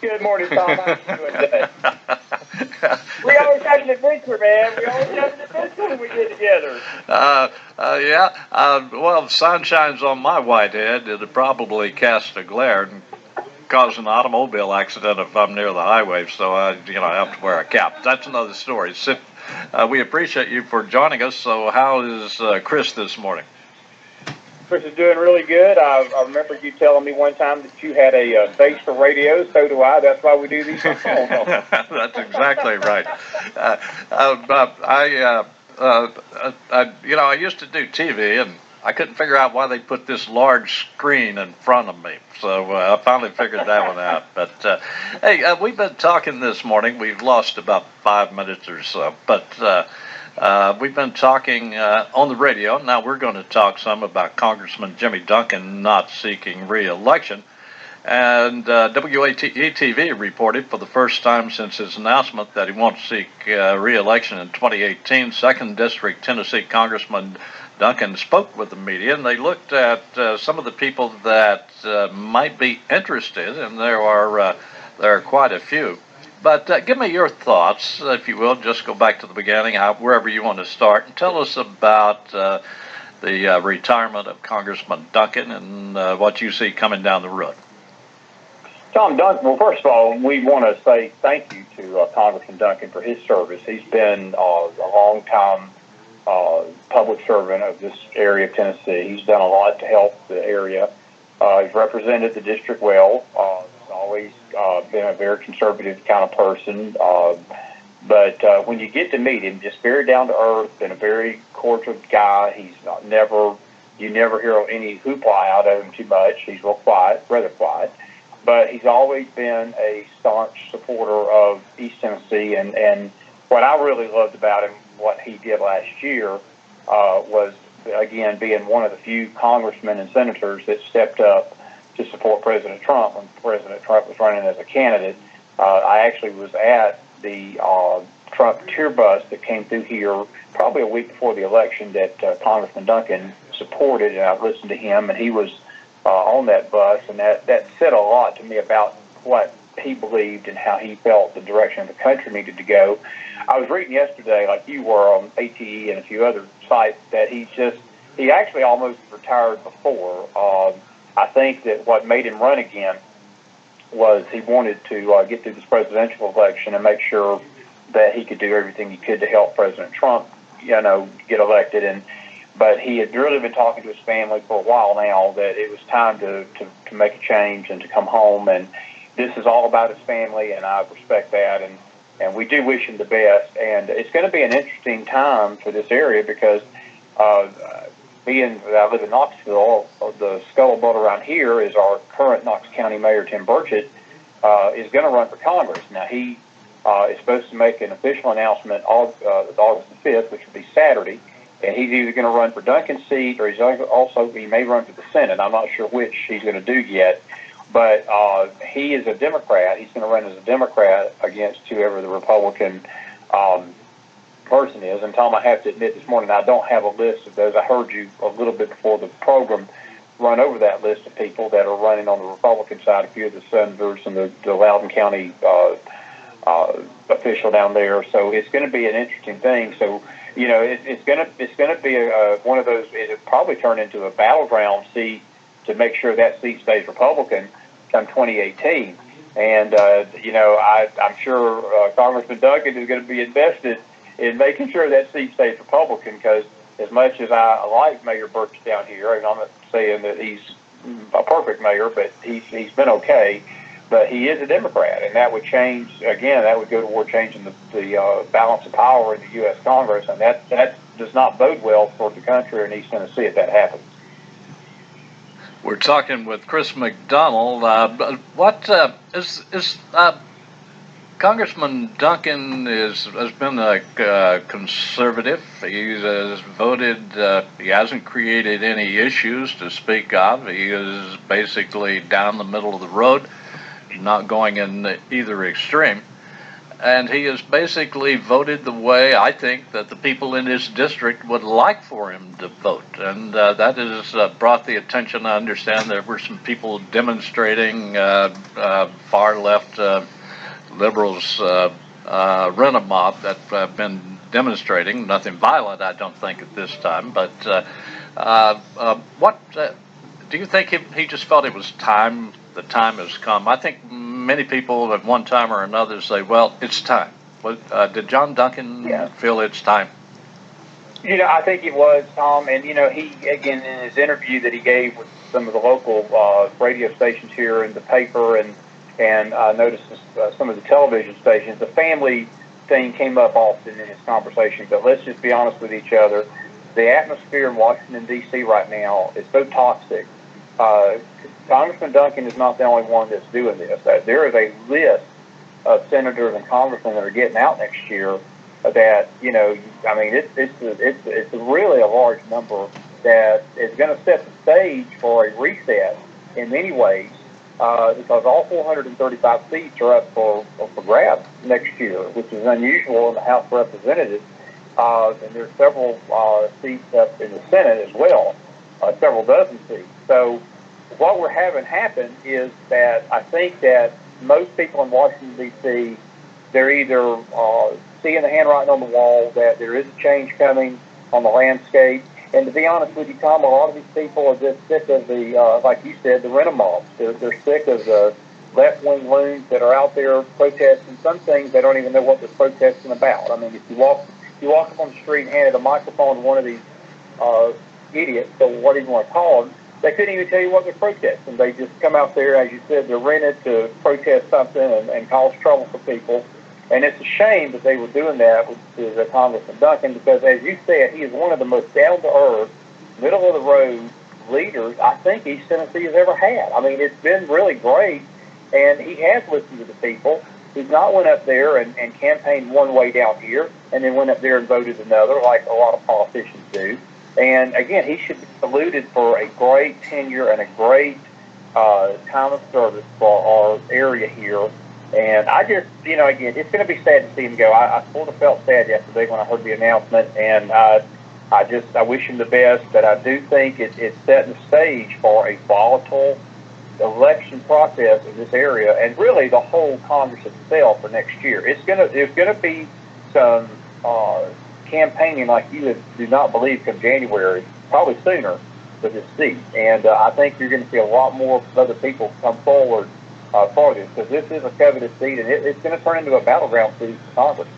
Good morning, Tom. How you doing today? We always have an adventure, man. We always have an adventure when we get together. Yeah. Well, if sun shines on my white head, it'd probably cast a glare and cause an automobile accident if I'm near the highway. So I have to wear a cap. That's another story. We appreciate you for joining us. So, how is Chris this morning? Chris is doing really good. I remember you telling me one time that you had a face for radio. So do I. That's why we do these on phone. That's exactly right. But I used to do TV, and I couldn't figure out why they put this large screen in front of me. So I finally figured that one out. But hey, we've been talking this morning. We've lost about 5 minutes or so, but we've been talking on the radio. Now we're going to talk some about Congressman Jimmy Duncan not seeking re-election. And WATE-TV reported for the first time since his announcement that he won't seek re-election in 2018. 2nd District Tennessee Congressman Duncan spoke with the media, and they looked at some of the people that might be interested, and there are quite a few. But give me your thoughts, if you will. Just go back to the beginning, wherever you want to start, and tell us about the retirement of Congressman Duncan and what you see coming down the road. Tom Duncan, well, first of all, we want to say thank you to Congressman Duncan for his service. He's been a long-time public servant of this area of Tennessee. He's done a lot to help the area. He's represented the district well. He's always been a very conservative kind of person. But when you get to meet him, just very down to earth and a very cordial guy. He's you never hear any hoopla out of him too much. He's real quiet, rather quiet. But he's always been a staunch supporter of East Tennessee. And what I really loved about him, what he did last year, was, again, being one of the few congressmen and senators that stepped up to support President Trump when President Trump was running as a candidate. I actually was at the Trump tour bus that came through here probably a week before the election that Congressman Duncan supported, and I listened to him, and he was on that bus, and that said a lot to me about what he believed and how he felt the direction the country needed to go. I was reading yesterday, like you were on ATE and a few other sites, that he actually almost retired before. I think that what made him run again was he wanted to get through this presidential election and make sure that he could do everything he could to help President Trump, get elected. But he had really been talking to his family for a while now that it was time to make a change and to come home. And this is all about his family, and I respect that. And we do wish him the best. And it's going to be an interesting time for this area because being that I live in Knoxville, the scuttlebutt around here is our current Knox County Mayor, Tim Burchett, is going to run for Congress. Now, he is supposed to make an official announcement August the 5th, which will be Saturday. And he's either going to run for Duncan's seat or he may run for the Senate. I'm not sure which he's going to do yet. But he is a Democrat. He's going to run as a Democrat against whoever the Republican person is. And, Tom, I have to admit this morning I don't have a list of those. I heard you a little bit before the program run over that list of people that are running on the Republican side, a few of the senators and the Loudoun County official down there. So it's going to be an interesting thing. So, it's going to be one of those. It'll probably turn into a battleground seat to make sure that seat stays Republican come 2018. And I'm sure Congressman Duncan is going to be invested in making sure that seat stays Republican because as much as I like Mayor Burchett down here, and I'm not saying that he's a perfect mayor, but he's been okay. But he is a Democrat, and that would change, again, that would go toward changing the balance of power in the U.S. Congress, and that does not bode well for the country in East Tennessee if that happens. We're talking with Chris McDonald. Congressman Duncan has been a conservative. He has voted, he hasn't created any issues to speak of. He is basically down the middle of the road, not going in either extreme. and he has basically voted the way I think that the people in his district would like for him to vote. And that has brought the attention. I understand there were some people demonstrating, far left liberals, rent a mob that have been demonstrating. Nothing violent, I don't think, at this time. But what do you think he just felt it was time? The time has come. I think many people at one time or another say, well, it's time. Did John Duncan feel it's time? I think it was, Tom. And, he, again, in his interview that he gave with some of the local radio stations here in the paper and I noticed some of the television stations, the family thing came up often in his conversation. But let's just be honest with each other. The atmosphere in Washington, D.C. right now is so toxic. Congressman Duncan is not the only one that's doing this. There is a list of senators and congressmen that are getting out next year that, it's really a large number that is going to set the stage for a reset in many ways because all 435 seats are up for grabs next year, which is unusual in the House of Representatives. And there's several seats up in the Senate as well, several dozen seats. So what we're having happen is that I think that most people in Washington, D.C., they're either seeing the handwriting on the wall that there is a change coming on the landscape. And to be honest with you, Tom, a lot of these people are just sick of the, like you said, the rent-a-mobs. They're sick of the left-wing loons that are out there protesting some things they don't even know what they're protesting about. I mean, if you walk up on the street and handed a microphone to one of these idiots, so what do you want to call them, they couldn't even tell you what they're protesting. They just come out there, as you said, they're rented to protest something and cause trouble for people. And it's a shame that they were doing that with Congressman Duncan because, as you said, he is one of the most down-to-earth, middle-of-the-road leaders I think East Tennessee has ever had. I mean, it's been really great, and he has listened to the people. He's not went up there and campaigned one way down here and then went up there and voted another like a lot of politicians do. And, again, he should be saluted for a great tenure and a great time of service for our area here. And I just, again, it's going to be sad to see him go. I sort of felt sad yesterday when I heard the announcement, and I wish him the best, but I do think it's setting the stage for a volatile election process in this area, and really the whole Congress itself for next year. There's going to be some campaigning like you do not believe come January, probably sooner, for this seat. And I think you're going to see a lot more other people come forward for this, because this is a coveted seat, and it's going to turn into a battleground seat for Congress.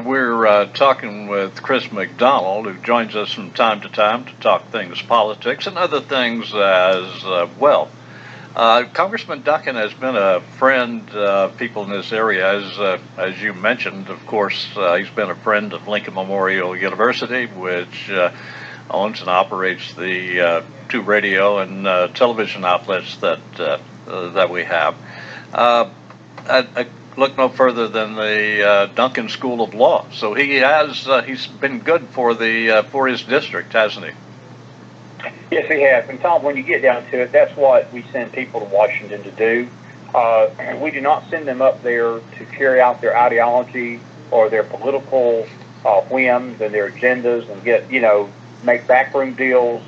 We're talking with Chris McDonald, who joins us from time to time to talk things politics and other things as well. Congressman Duncan has been a friend of people in this area. As you mentioned, of course, he's been a friend of Lincoln Memorial University, which owns and operates the two radio and television outlets that we have. I look no further than the Duncan School of Law. So he's been good for his district, hasn't he? Yes, he has. And Tom, when you get down to it, that's what we send people to Washington to do. We do not send them up there to carry out their ideology or their political whims and their agendas and make backroom deals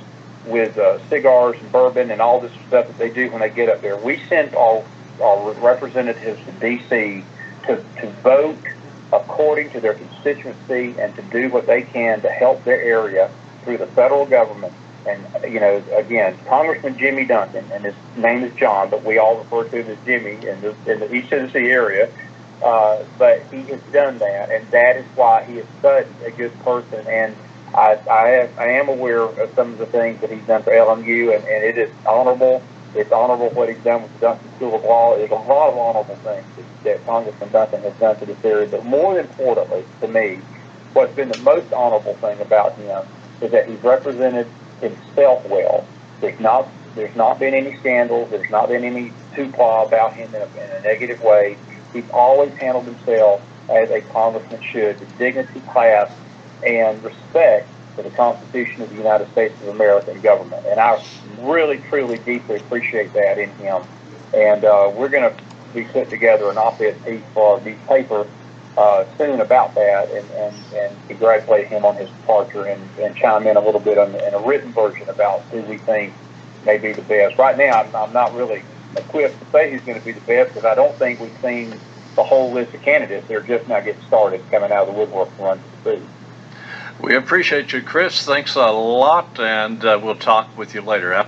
with cigars and bourbon and all this stuff that they do when they get up there. We send our representatives to D.C. to vote according to their constituency and to do what they can to help their area through the federal government. And, again, Congressman Jimmy Duncan, and his name is John, but we all refer to him as Jimmy in the East Tennessee area. But he has done that, and that is why he is such a good person. And I am aware of some of the things that he's done for LMU, and it is honorable. It's honorable what he's done with the Duncan School of Law. There's a lot of honorable things that Congressman Duncan has done to this area. But more importantly, to me, what's been the most honorable thing about him is that he's represented himself well. There's not been any scandals. There's not been any hoopla about him in a negative way. He's always handled himself as a congressman should, with dignity, class, and respect for the Constitution of the United States of America and government. And I really, truly, deeply appreciate that in him. And we're going to be putting together an op-ed piece for the paper soon about that, and congratulate him on his departure, and chime in a little bit in a written version about who we think may be the best. Right now, I'm not really equipped to say who's going to be the best, because I don't think we've seen the whole list of candidates. They're just now getting started, coming out of the woodwork to run for the booth. We appreciate you, Chris. Thanks a lot, and we'll talk with you later.